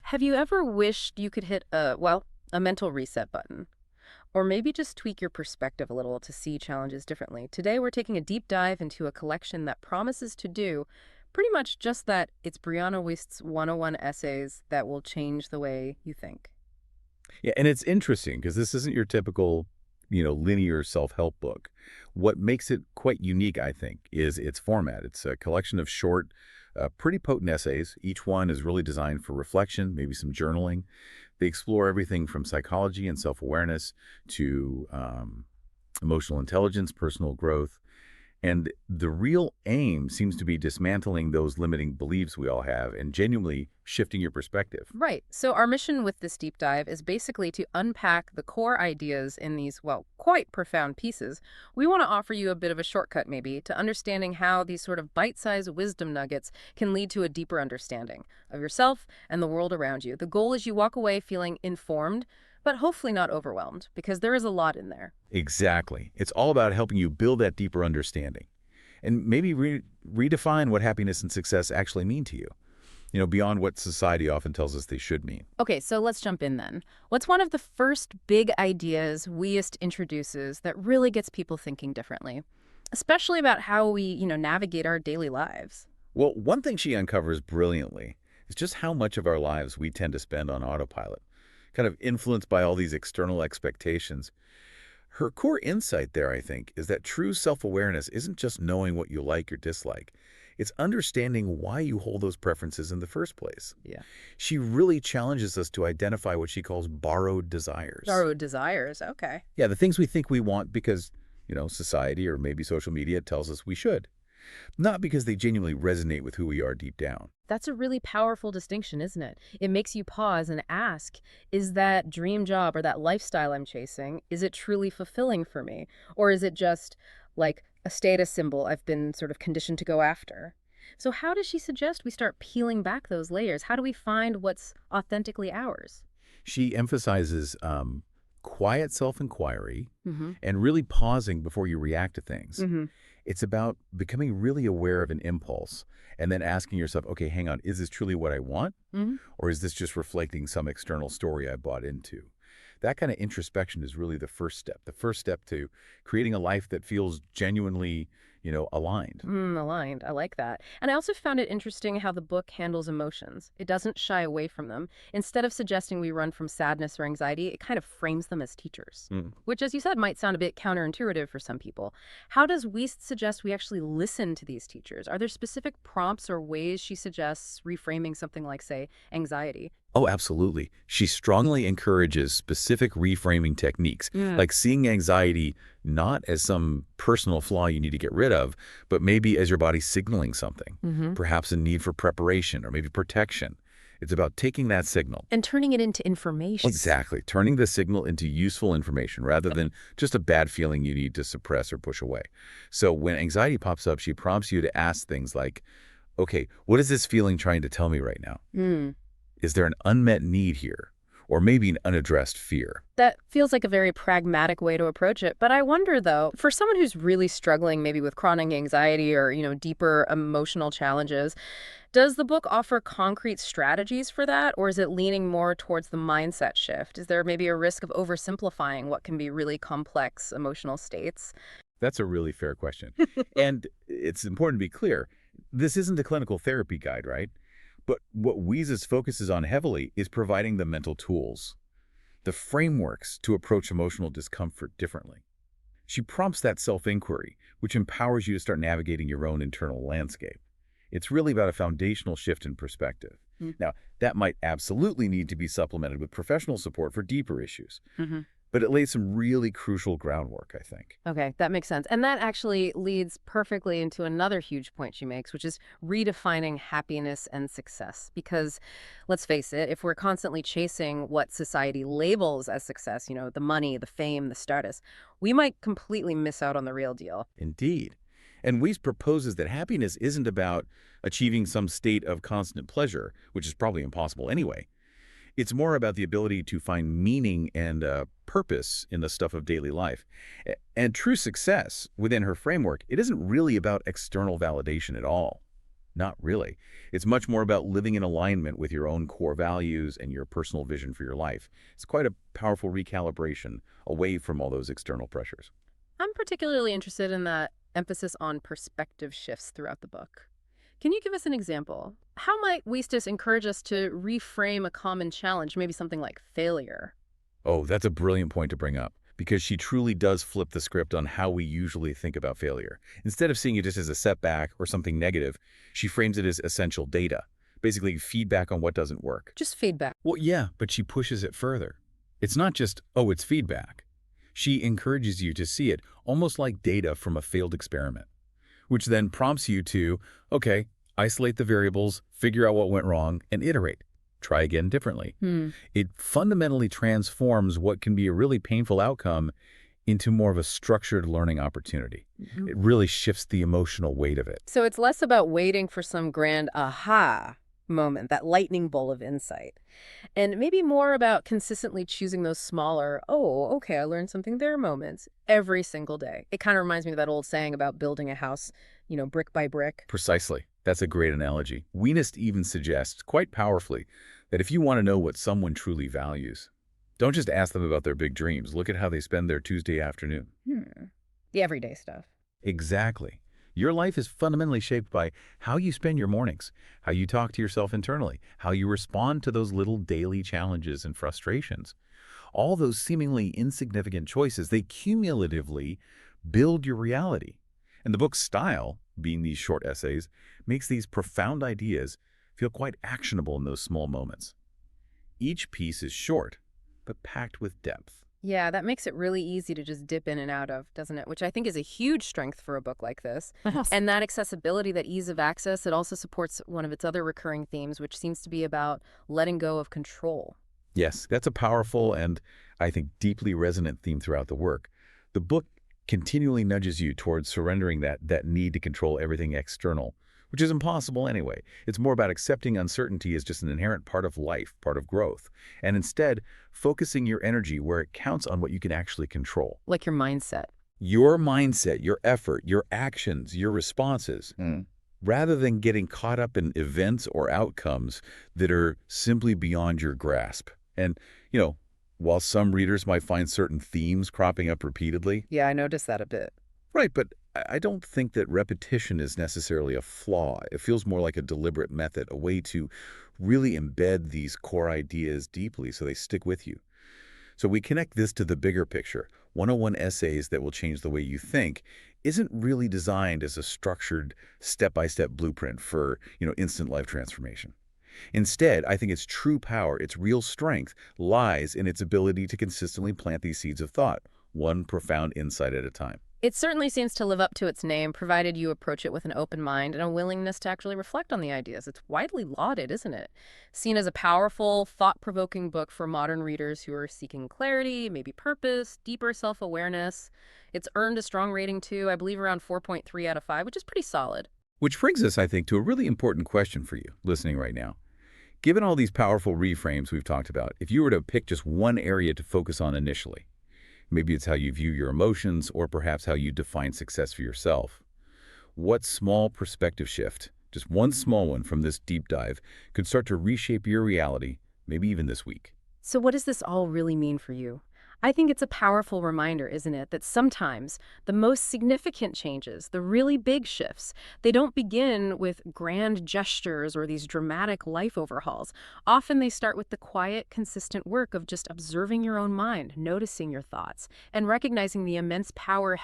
Have you ever wished you could hit a mental reset button? Or maybe just tweak your perspective a little to see challenges differently? Today, we're taking a deep dive into a collection that promises to do pretty much just that. It's Brianna Wiest's 101 essays that will change the way you think. Yeah, and it's interesting because this isn't your typical, linear self-help book. What makes it quite unique, I think, is its format. It's a collection of short, pretty potent essays. Each one is really designed for reflection, maybe some journaling. They explore everything from psychology and self-awareness to emotional intelligence, personal growth. And the real aim seems to be dismantling those limiting beliefs we all have and genuinely shifting your perspective. Right. So, our mission with this deep dive is basically to unpack the core ideas in these, quite profound pieces. We want to offer you a bit of a shortcut, maybe, to understanding how these sort of bite sized wisdom nuggets can lead to a deeper understanding of yourself and the world around you. The goal is you walk away feeling informed, but hopefully not overwhelmed, because there is a lot in there. Exactly. It's all about helping you build that deeper understanding and maybe redefine what happiness and success actually mean to you, beyond what society often tells us they should mean. Okay, so let's jump in then. What's one of the first big ideas Weist introduces that really gets people thinking differently, especially about how we, navigate our daily lives? Well, one thing she uncovers brilliantly is just how much of our lives we tend to spend on autopilot, kind of influenced by all these external expectations. Her core insight there, I think, is that true self-awareness isn't just knowing what you like or dislike. It's understanding why you hold those preferences in the first place. Yeah. She really challenges us to identify what she calls borrowed desires. Borrowed desires. Okay. Yeah, the things we think we want because, society or maybe social media tells us we should, not because they genuinely resonate with who we are deep down. That's a really powerful distinction, isn't it? It makes you pause and ask, is that dream job or that lifestyle I'm chasing, is it truly fulfilling for me? Or is it just like a status symbol I've been sort of conditioned to go after? So how does she suggest we start peeling back those layers? How do we find what's authentically ours? She emphasizes quiet self-inquiry Mm-hmm. and really pausing before you react to things. Mm-hmm. It's about becoming really aware of an impulse and then asking yourself, okay, hang on, is this truly what I want? Mm-hmm. Or is this just reflecting some external story I bought into? That kind of introspection is really the first step to creating a life that feels genuinely, aligned. Aligned. I like that. And I also found it interesting how the book handles emotions. It doesn't shy away from them. Instead of suggesting we run from sadness or anxiety, it kind of frames them as teachers, Mm. which, as you said, might sound a bit counterintuitive for some people. How does Wiest suggest we actually listen to these teachers? Are there specific prompts or ways she suggests reframing something like, say, anxiety? Oh, absolutely. She strongly encourages specific reframing techniques, Yeah. like seeing anxiety not as some personal flaw you need to get rid of, but maybe as your body signaling something, Mm-hmm. perhaps a need for preparation or maybe protection. It's about taking that signal. And turning it into information. Exactly. Turning the signal into useful information rather than just a bad feeling you need to suppress or push away. So when anxiety pops up, she prompts you to ask things like, okay, what is this feeling trying to tell me right now? Mm. Is there an unmet need here? Or maybe an unaddressed fear? That feels like a very pragmatic way to approach it. But I wonder, though, for someone who's really struggling maybe with chronic anxiety or, deeper emotional challenges, does the book offer concrete strategies for that? Or is it leaning more towards the mindset shift? Is there maybe a risk of oversimplifying what can be really complex emotional states? That's a really fair question. And it's important to be clear. This isn't a clinical therapy guide, right? But what Wheezes focuses on heavily is providing the mental tools, the frameworks to approach emotional discomfort differently. She prompts that self-inquiry, which empowers you to start navigating your own internal landscape. It's really about a foundational shift in perspective. Now, that might absolutely need to be supplemented with professional support for deeper issues, Mm-hmm. but it lays some really crucial groundwork, I think. Okay, that makes sense. And that actually leads perfectly into another huge point she makes, which is redefining happiness and success. Because let's face it, if we're constantly chasing what society labels as success, the money, the fame, the status, we might completely miss out on the real deal. Indeed. And Weiss proposes that happiness isn't about achieving some state of constant pleasure, which is probably impossible anyway. It's more about the ability to find meaning and purpose in the stuff of daily life. And true success, within her framework, it isn't really about external validation at all. Not really. It's much more about living in alignment with your own core values and your personal vision for your life. It's quite a powerful recalibration away from all those external pressures. I'm particularly interested in that emphasis on perspective shifts throughout the book. Can you give us an example? How might Wiestis encourage us to reframe a common challenge, maybe something like failure? Oh, that's a brilliant point to bring up because she truly does flip the script on how we usually think about failure. Instead of seeing it just as a setback or something negative, she frames it as essential data, basically feedback on what doesn't work. Just feedback. Well, yeah, but she pushes it further. It's not just, oh, it's feedback. She encourages you to see it almost like data from a failed experiment, which then prompts you to, okay, isolate the variables, figure out what went wrong, and iterate. Try again differently. Hmm. It fundamentally transforms what can be a really painful outcome into more of a structured learning opportunity. Mhm. It really shifts the emotional weight of it. So it's less about waiting for some grand aha moment, that lightning bolt of insight, and maybe more about consistently choosing those smaller, oh, okay, I learned something there moments every single day. It kind of reminds me of that old saying about building a house, brick by brick. Precisely. That's a great analogy. Wiest even suggests, quite powerfully, that if you want to know what someone truly values, don't just ask them about their big dreams. Look at how they spend their Tuesday afternoon. Hmm. The everyday stuff. Exactly. Your life is fundamentally shaped by how you spend your mornings, how you talk to yourself internally, how you respond to those little daily challenges and frustrations. All those seemingly insignificant choices, they cumulatively build your reality. And the book's style, being these short essays, makes these profound ideas feel quite actionable in those small moments. Each piece is short, but packed with depth. Yeah, that makes it really easy to just dip in and out of, doesn't it? Which I think is a huge strength for a book like this. Yes. And that accessibility, that ease of access, it also supports one of its other recurring themes, which seems to be about letting go of control. Yes, that's a powerful and, I think, deeply resonant theme throughout the work. The book continually nudges you towards surrendering that need to control everything external, which is impossible anyway. It's more about accepting uncertainty as just an inherent part of life, part of growth, and instead focusing your energy where it counts on what you can actually control. Like your mindset. Your mindset, your effort, your actions, your responses, rather than getting caught up in events or outcomes that are simply beyond your grasp. And, while some readers might find certain themes cropping up repeatedly, Yeah, I noticed that a bit. right, but I don't think that repetition is necessarily a flaw. It feels more like a deliberate method, a way to really embed these core ideas deeply so they stick with you. So we connect this to the bigger picture. 101 essays that will change the way you think isn't really designed as a structured step-by-step blueprint for, instant life transformation. Instead, I think its true power, its real strength, lies in its ability to consistently plant these seeds of thought, one profound insight at a time. It certainly seems to live up to its name, provided you approach it with an open mind and a willingness to actually reflect on the ideas. It's widely lauded, isn't it? Seen as a powerful, thought-provoking book for modern readers who are seeking clarity, maybe purpose, deeper self-awareness. It's earned a strong rating too, I believe around 4.3 out of 5, which is pretty solid. Which brings us, I think, to a really important question for you listening right now. Given all these powerful reframes we've talked about, if you were to pick just one area to focus on initially, maybe it's how you view your emotions or perhaps how you define success for yourself, what small perspective shift, just one small one from this deep dive, could start to reshape your reality, maybe even this week? So what does this all really mean for you? I think it's a powerful reminder, isn't it, that sometimes the most significant changes, the really big shifts, they don't begin with grand gestures or these dramatic life overhauls. Often they start with the quiet, consistent work of just observing your own mind, noticing your thoughts, and recognizing the immense power held